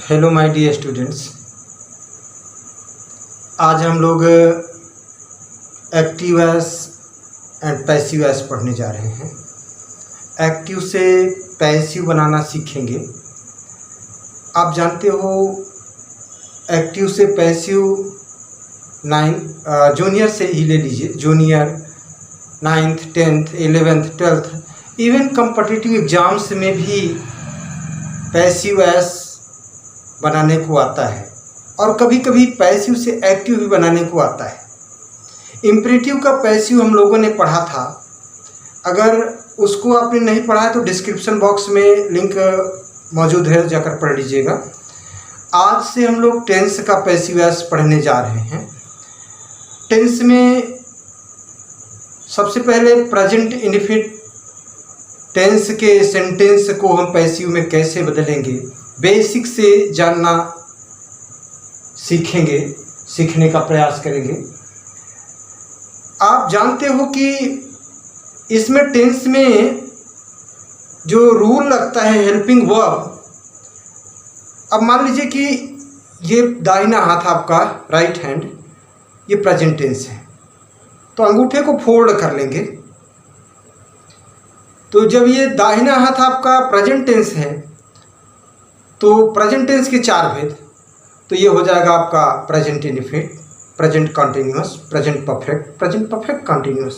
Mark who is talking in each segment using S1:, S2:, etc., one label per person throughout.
S1: Hello my dear students. आज हम लोग active voice and passive voice पढ़ने जा रहे हैं। एक्टिव से पैसिव बनाना सीखेंगे। आप जानते हो एक्टिव से पैसिव जूनियर से ही ले लीजिए। Junior 9th 10th 11th 12th even competitive exams में भी पैसिव वॉइस बनाने को आता है और कभी कभी पैसिव से एक्टिव भी बनाने को आता है। इम्परेटिव का पैसिव हम लोगों ने पढ़ा था। अगर उसको आपने नहीं पढ़ा है तो डिस्क्रिप्शन बॉक्स में लिंक मौजूद है, जाकर पढ़ लीजिएगा। आज से हम लोग टेंस का पैसिव वॉइस पढ़ने जा रहे हैं। टेंस में सबसे पहले प्रेजेंट इंडेफिनिट टेंस के सेंटेंस को हम पैसिव में कैसे बदलेंगे, बेसिक से जानना सीखेंगे, सीखने का प्रयास करेंगे। आप जानते हो कि इसमें टेंस में जो रूल लगता है हेल्पिंग वर्ब। अब मान लीजिए कि ये दाहिना हाथ आपका राइट हैंड, ये प्रेजेंट टेंस है, तो अंगूठे को फोल्ड कर लेंगे। तो जब ये दाहिना हाथ आपका प्रेजेंट टेंस है तो प्रेजेंट टेंस के चार भेद, तो ये हो जाएगा आपका present indefinite, present continuous, present perfect continuous.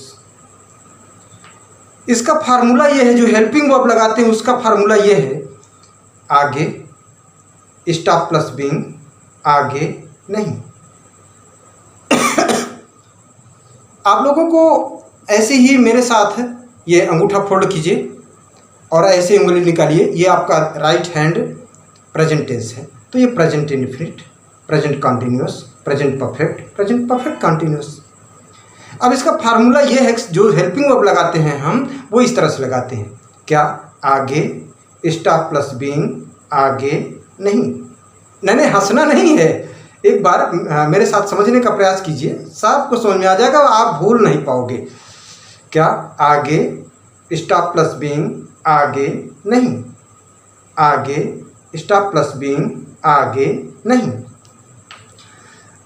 S1: इसका फार्मूला ये है, जो हेल्पिंग वर्ब लगाते हैं उसका फार्मूला ये है, आगे स्टॉप प्लस बीइंग, आगे नहीं। आप लोगों को ऐसे ही मेरे साथ ये अंगूठा फोल्ड कीजिए और ऐसे उंगली निकालिए। ये आपका राइट हैंड प्रेजेंट टेंस है, तो ये present indefinite, present continuous, present perfect continuous. अब इसका फार्मूला ये है, जो हेल्पिंग वर्ब लगाते हैं हम वो इस तरह से लगाते हैं। क्या? आगे स्टॉप प्लस बीइंग, आगे नहीं हंसना नहीं है। एक बार मेरे साथ समझने का प्रयास कीजिए, सबको समझ में आ जाएगा, आप भूल नहीं पाओगे। क्या? आगे स्टॉप प्लस बीइंग, आगे नहीं, आगे स्टॉप प्लस बीइंग, आगे नहीं।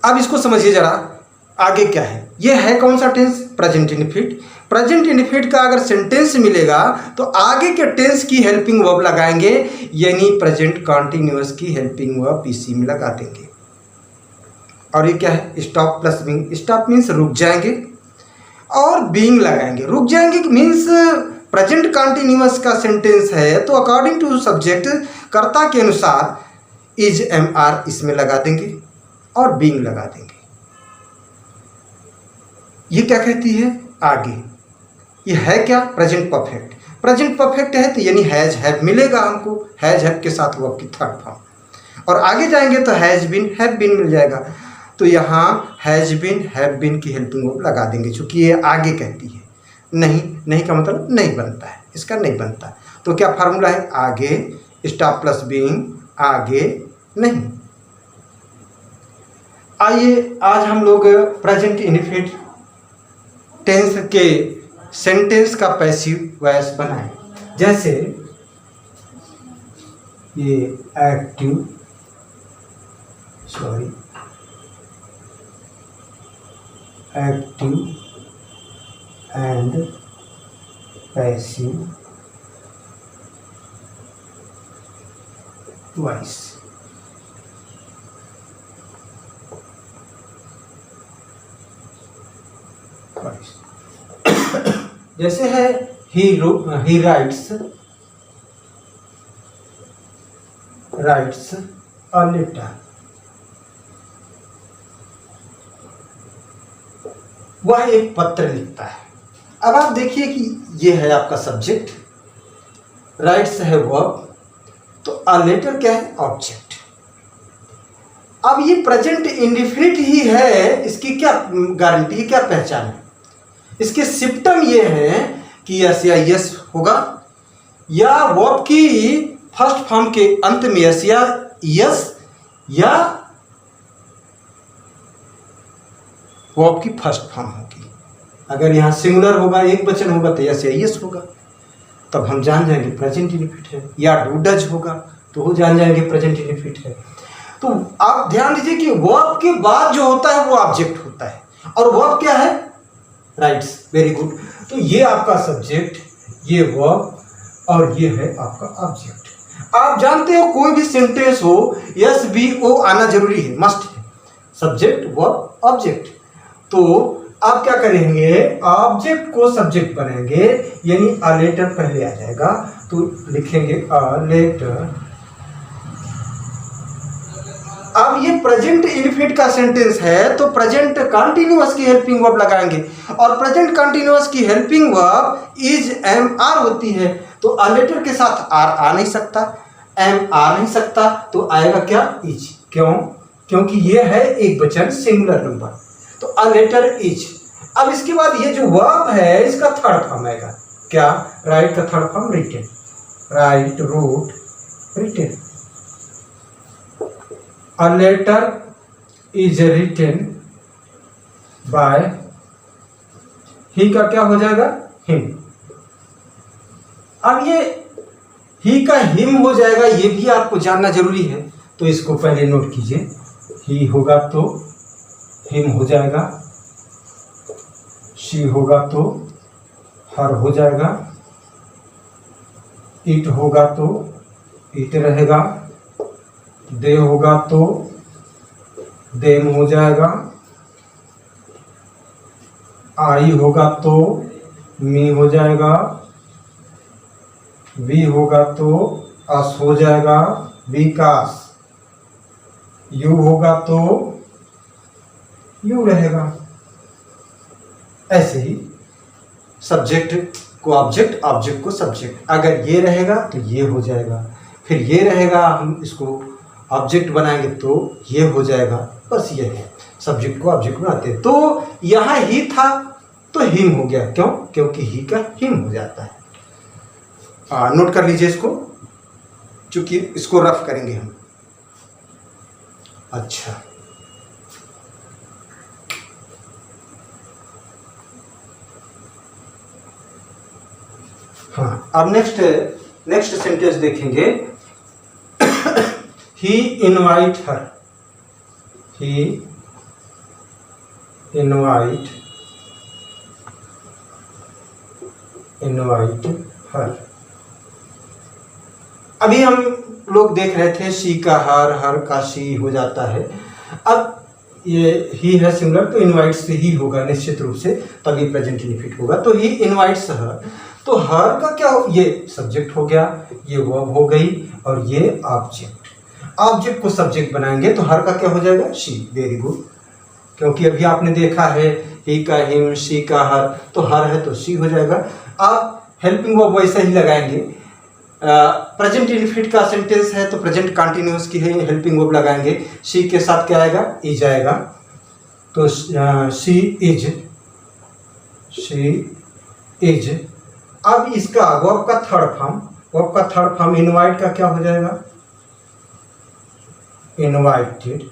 S1: अब इसको समझिए जरा, आगे क्या है? ये है कौन सा tense? Present indefinite. Present indefinite का अगर सेंटेंस मिलेगा तो आगे के टेंस की हेल्पिंग वर्ब लगाएंगे, यानी प्रेजेंट कंटिन्यूअस की हेल्पिंग वर्ब इसी में लगा देंगे। और ये क्या है? Stop plus being. Stop means रुक जाएंगे और बीइंग लगाएंगे। रुक जाएंगे मीन्स प्रेजेंट कंटिन्यूअस का सेंटेंस है, तो अकॉर्डिंग टू सब्जेक्ट, कर्ता के अनुसार इज एम आर इसमें लगा देंगे और बीइंग लगा देंगे। ये क्या कहती है? आगे। ये है क्या? Present perfect. प्रेजेंट परफेक्ट है तो यानी हैज हैव मिलेगा हमको, हैज हैव के साथ वर्ब की थर्ड फॉर्म। और आगे जाएंगे तो हैज बीन हैव बीन मिल जाएगा, तो यहाँ हैज बीन हैव बीन की हेल्पिंग वर्ब लगा देंगे, क्योंकि ये आगे कहती है। नहीं का मतलब नहीं बनता है, इसका नहीं बनता। तो क्या फार्मूला है? आगे स्टॉप प्लस बीइंग, आगे नहीं। आइए आज हम लोग प्रेजेंट इंडेफिनिट टेंस के सेंटेंस का पैसिव वॉइस बनाएं। जैसे ये एक्टिव एंड पैसिव वॉइस। जैसे है ही राइट्स अ लेटर। वह एक पत्र लिखता है। अब आप देखिए कि ये है आपका सब्जेक्ट, राइट्स है वर्ब, तो अ लेटर क्या है? ऑब्जेक्ट। अब ये प्रेजेंट इंडेफिनिट ही है, इसकी क्या गारंटी, क्या पहचान है? इसके सिम्पटम ये है कि यस या यस होगा, या वर्ब की फर्स्ट फॉर्म के अंत में यस या यस, या वर्ब की फर्स्ट फॉर्म होगी। अगर यहाँ सिंगुलर होगा, एक वचन होगा तो यस या यस होगा। तब हम जान जाएंगे प्रेजेंट इंडेफिनिट है, या डू डज होगा तो वो जान जाएंगे प्रेजेंट इंडेफिनिट है। तो आप ध्यान दीजिए कि वर्ब के बाद जो होता है वो ऑब्जेक्ट होता है, और वर्ब क्या है? राइट्स। Very good. तो ये आपका सब्जेक्ट, ये वर्ब, और ये है आपका ऑब्जेक्ट। आप जानते हो कोई भी सेंटेंस हो एस बी ओ आना जरूरी है, मस्ट है। Subject, verb, object. तो आप क्या करेंगे? ऑब्जेक्ट को सब्जेक्ट बनाएंगे, यानी अ लेटर पहले आ जाएगा, तो लिखेंगे अ लेटर। अब ये प्रेजेंट इनफिनिट का सेंटेंस है, तो प्रेजेंट कंटीन्यूअस की हेल्पिंग वर्ब लगाएंगे, और प्रेजेंट कंटीन्यूअस की helping verb is am are होती है, तो अ लेटर के साथ आर आ नहीं सकता, एम आ नहीं सकता, तो आएगा क्या? इज। क्यों? क्योंकि ये है एक वचन, सिंगुलर नंबर, तो अ लेटर इज। अब इसके बाद ये जो वर्ब है इसका थर्ड फॉर्म आएगा, क्या? राइट का third form written, write, wrote, written. A letter is written by, he का क्या हो जाएगा? हिम। अब ये ही का हिम हो जाएगा, ये भी आपको जानना जरूरी है, तो इसको पहले नोट कीजिए। ही होगा तो हिम हो जाएगा, शी होगा तो हर हो जाएगा, इट होगा तो इट रहेगा, दे होगा तो देम हो जाएगा, आई होगा तो मी हो जाएगा, वी होगा तो अस हो जाएगा, विकास। यू होगा तो यू रहेगा। ऐसे ही सब्जेक्ट को ऑब्जेक्ट, ऑब्जेक्ट को सब्जेक्ट। अगर ये रहेगा तो ये हो जाएगा, फिर ये रहेगा, हम इसको ऑब्जेक्ट बनाएंगे तो ये हो जाएगा। बस ये है, सब्जेक्ट को ऑब्जेक्ट बनाते हैं। तो यहाँ ही था तो हिम हो गया, क्यों? क्योंकि ही का हिम हो जाता है। नोट कर लीजिए इसको, क्योंकि इसको रफ करेंगे हम। अच्छा, हाँ, अब नेक्स्ट सेंटेंस देखेंगे। He invite her. He invite her. अभी हम लोग देख रहे थे शी का हर का शी हो जाता है। अब ये ही है सिंगुलर, तो इनवाइट से ही होगा निश्चित रूप से, तभी प्रेजेंट इनफिनिट होगा। तो ही इनवाइट्स हर, तो हर का क्या हो? ये सब्जेक्ट हो गया, ये वर्ब हो गई, और ये ऑब्जेक्ट। ऑब्जेक्ट को सब्जेक्ट बनाएंगे तो हर का क्या हो जाएगा? शी। Very good. क्योंकि अभी आपने देखा है ही का हिम, शी का हर, तो हर है तो शी हो जाएगा। आप हेल्पिंग वर्ब वैसे ही लगाएंगे। प्रेजेंट इनफिनिट का सेंटेंस है तो प्रेजेंट कंटीन्यूअस की है, हेल्पिंग वर्ब लगाएंगे। शी के साथ क्या आएगा? इज आएगा, तो शी इज। अब इसका वर्ब का थर्ड फॉर्म इनवाइट का क्या हो जाएगा? इनवाइटेड।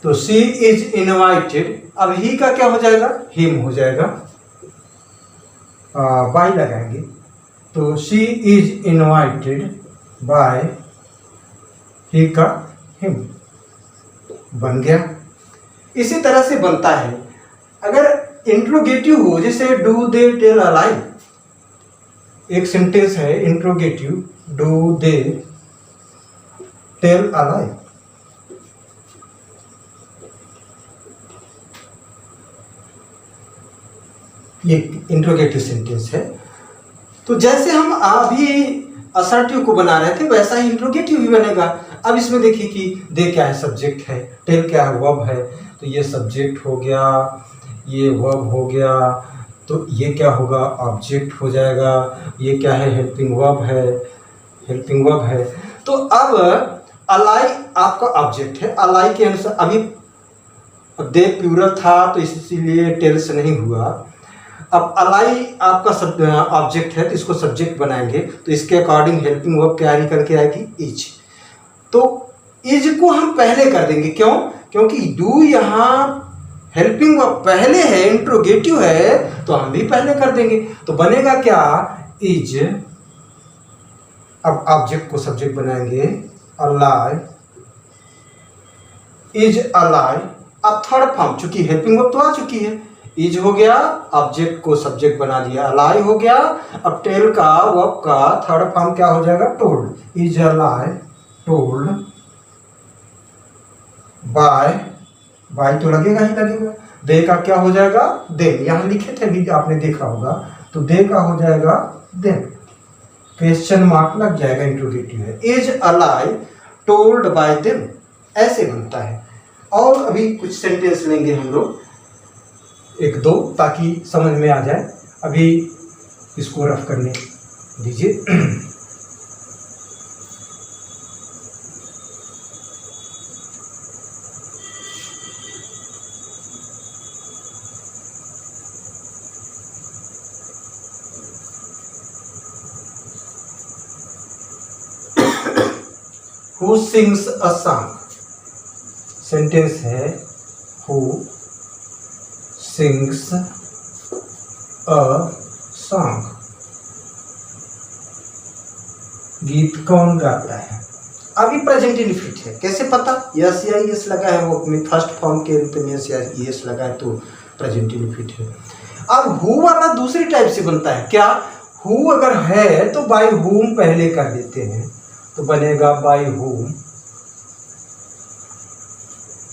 S1: तो शी इज इनवाइटेड। अब ही का क्या हो जाएगा? हिम हो जाएगा, बाय लगाएंगे, तो शी इज इनवाइटेड बाय, ही का हिम बन गया। इसी तरह से बनता है। अगर इंट्रोगेटिव हो, जैसे डू दे टेल अ लाई, एक सेंटेंस है interrogative, do they tell a lie. ये इंट्रोगेटिव सेंटेंस है। तो जैसे हम अभी असर्टिव को बना रहे थे वैसा ही इंट्रोगेटिव भी बनेगा। अब इसमें देखिए कि दे क्या है? सब्जेक्ट है, टेल क्या है? वर्ब है, तो ये सब्जेक्ट हो गया, ये वर्ब हो गया, तो ये क्या होगा? ऑब्जेक्ट हो जाएगा। ये क्या है? हेल्पिंग वर्ब है, तो अब अलाई आपका ऑब्जेक्ट है। अलाई के अनुसार अभी दे प्लूरल था तो इसीलिए टेल से नहीं हुआ। अब अलाई आपका ऑब्जेक्ट है तो इसको सब्जेक्ट बनाएंगे, तो इसके अकॉर्डिंग हेल्पिंग वर्ब क्या निकल के आएगी? इज। तो इज को हम पहले कर देंगे, क्यों? क्योंकि डू यहाँ हेल्पिंग वर्ब पहले है, इंट्रोगेटिव है, तो हम भी पहले कर देंगे, तो बनेगा क्या? इज। अब ऑब्जेक्ट को सब्जेक्ट बनाएंगे, अलाई इज अलाइव। अब थर्ड फॉर्म, चूंकि हेल्पिंग वर्ब तो आ चुकी है, इज हो गया, ऑब्जेक्ट को सब्जेक्ट बना दिया, अलाइव हो गया। अब टेल का वर्ब का थर्ड फॉर्म क्या हो जाएगा, told. Is alive told by तो लगेगा ही लगेगा। दे का क्या हो जाएगा, देन, यहां लिखे थे भी आपने देखा होगा, तो दे का हो जाएगा देन, क्वेश्चन मार्क लग जाएगा, इंट्रोगेटिव है। Is alive told by them, ऐसे बनता है। और अभी कुछ सेंटेंस लेंगे हम लोग, एक दो, ताकि समझ में आ जाए। अभी इसको रफ करने दीजिए। Who sings a song? Sentence है who sings a song। गीत कौन गाता है? अभी प्रेजेंट इनफिनिट है, कैसे पता? यस या यस लगा है, वो अपने फर्स्ट फॉर्म के रूप में यस या यस लगा है, तो प्रेजेंट इनफिनिट है। अब हु वाला दूसरी टाइप से बनता है, क्या? हु अगर है तो बाय हुम पहले कर देते हैं, तो बनेगा बाय हुम।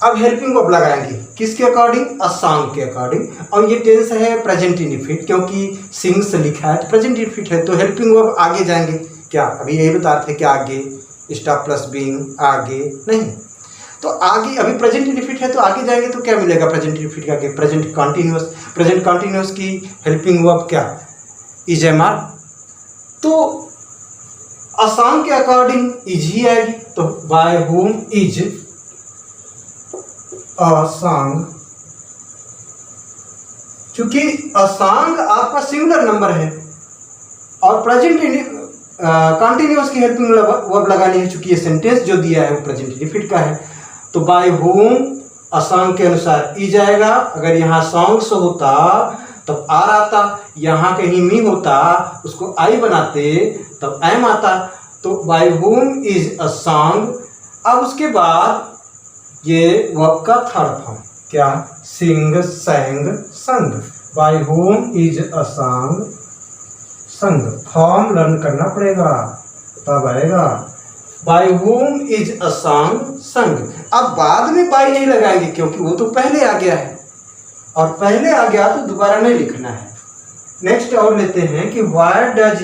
S1: अब हेल्पिंग वर्ब लगाएंगे किसके अकॉर्डिंग, अ सॉन्ग के अकॉर्डिंग। और ये टेंस है प्रेजेंट इनफिनिट, क्योंकि सिंग्स लिखा है तो प्रेजेंट इनफिनिट है, तो हेल्पिंग वर्ब आगे जाएंगे। क्या अभी यही बता रहे थे कि आगे स्टॉप प्लस बीइंग, आगे नहीं, तो आगे अभी प्रेजेंट इनफिनिट है तो आगे जाएंगे तो क्या मिलेगा प्रेजेंट इनफिनिट के आगे, प्रेजेंट कंटिन्यूअस। प्रेजेंट कंटिन्यूअस की हेल्पिंग वर्ब क्या, इज एम आर, तो असॉन्ग के अकॉर्डिंग इज ही आएगी, तो by whom is a song. चूंकि अ सॉन्ग आपका सिंगुलर नंबर है और प्रेजेंट कंटिन्यूअस की हेल्पिंग वर्ब लगानी है, चूंकि ये सेंटेंस जो दिया है वो प्रेजेंट इनफिनिट का है, तो बाय होम अ सॉन्ग के अनुसार इज आएगा। अगर यहाँ सॉन्ग्स होता तब आर आता, यहाँ कहीं मी होता उसको आई बनाते तब एम आता, तो by whom is a song. अब उसके बाद ये वर्ब का थर्ड फॉर्म क्या, sing, sang, sung. By whom is a song sung, form learn करना पड़ेगा तब आएगा। By whom is a song sung. अब बाद में बाय नहीं लगाएंगे क्योंकि वो तो पहले आ गया है, और पहले आ गया तो दोबारा नहीं लिखना है। नेक्स्ट और लेते हैं कि why does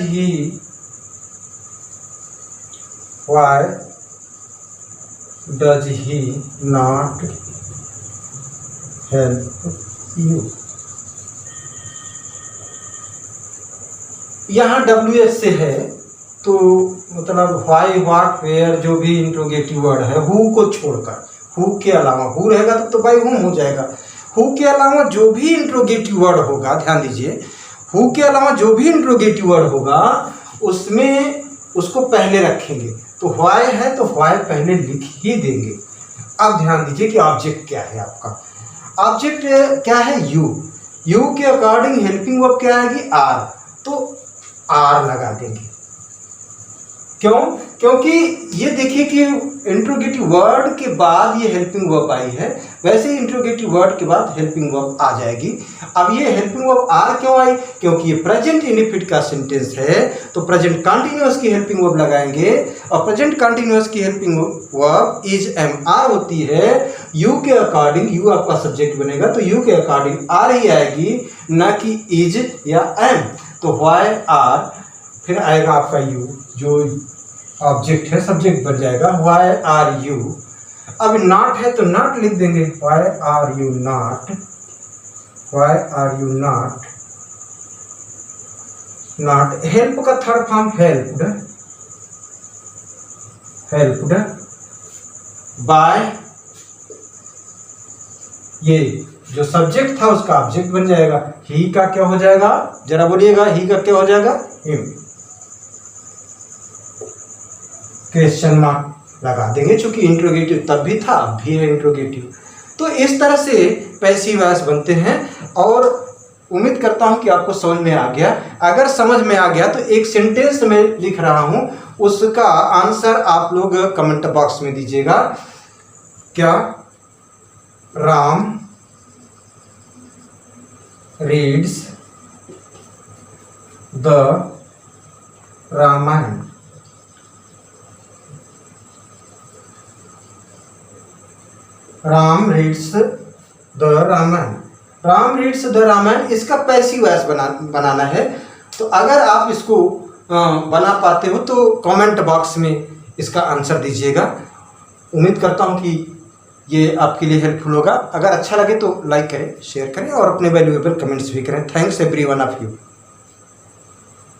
S1: he not help you. यहाँ WH से है तो मतलब व्हाई, व्हाट, वेयर जो भी इंट्रोगेटिव वर्ड है हु को छोड़कर, हु के अलावा, हु रहेगा तो बाय हुम हो जाएगा। हु के अलावा जो भी इंट्रोगेटिव वर्ड होगा, ध्यान दीजिए, हु के अलावा जो भी इंट्रोगेटिव वर्ड होगा उसमें उसको पहले रखेंगे, तो व्हाई है तो व्हाई पहले लिख ही देंगे। अब ध्यान दीजिए कि ऑब्जेक्ट क्या है आपका, ऑब्जेक्ट क्या है, यू के अकॉर्डिंग हेल्पिंग वर्ब क्या आएगी, आर, तो आर लगा देंगे। क्यों? क्योंकि ये देखिए कि इंट्रोगेटिव वर्ड के बाद ये हेल्पिंग वर्ब आई है, वैसे ही इंट्रोगेटिव वर्ड के बाद हेल्पिंग वर्ब आ जाएगी। अब ये हेल्पिंग वर्ब आर क्यों आई, क्योंकि ये प्रेजेंट इनफिनिट का सेंटेंस है, तो प्रेजेंट कंटीन्यूअस की हेल्पिंग वर्ब लगाएंगे, और प्रेजेंट कंटीन्यूअस की helping verb is am are होती है। यू के अकॉर्डिंग, यू आपका सब्जेक्ट बनेगा तो यू के अकॉर्डिंग आर ही आएगी, ना कि इज या एम। तो व्हाई आर, फिर आएगा आपका यू जो ऑब्जेक्ट है, सब्जेक्ट बन जाएगा, व्हाई आर यू। अब नॉट है तो नॉट लिख देंगे, why are you not, why are you not, not. Help का third form helped, helped by, ये जो सब्जेक्ट था उसका ऑब्जेक्ट बन जाएगा। ही का क्या हो जाएगा, जरा बोलिएगा, ही का क्या हो जाएगा, हिम, क्वेश्चन मार्क लगा देंगे, चूंकि इंट्रोगेटिव तब भी था, अब भी है इंट्रोगेटिव। तो इस तरह से पैसिव वॉइस बनते हैं, और उम्मीद करता हूं कि आपको समझ में आ गया। अगर समझ में आ गया तो एक सेंटेंस में लिख रहा हूं, उसका आंसर आप लोग कमेंट बॉक्स में दीजिएगा। क्या Ram reads the Ramayana. Ram reads the Ramayana. Ram reads the Ramayana, इसका पैसिव वॉइस बनाना है। तो अगर आप इसको बना पाते हो तो कमेंट बॉक्स में इसका आंसर दीजिएगा। उम्मीद करता हूँ कि ये आपके लिए हेल्पफुल होगा। अगर अच्छा लगे तो लाइक करें, शेयर करें और अपने वैल्यूएबल कमेंट्स भी करें। Thanks everyone of you.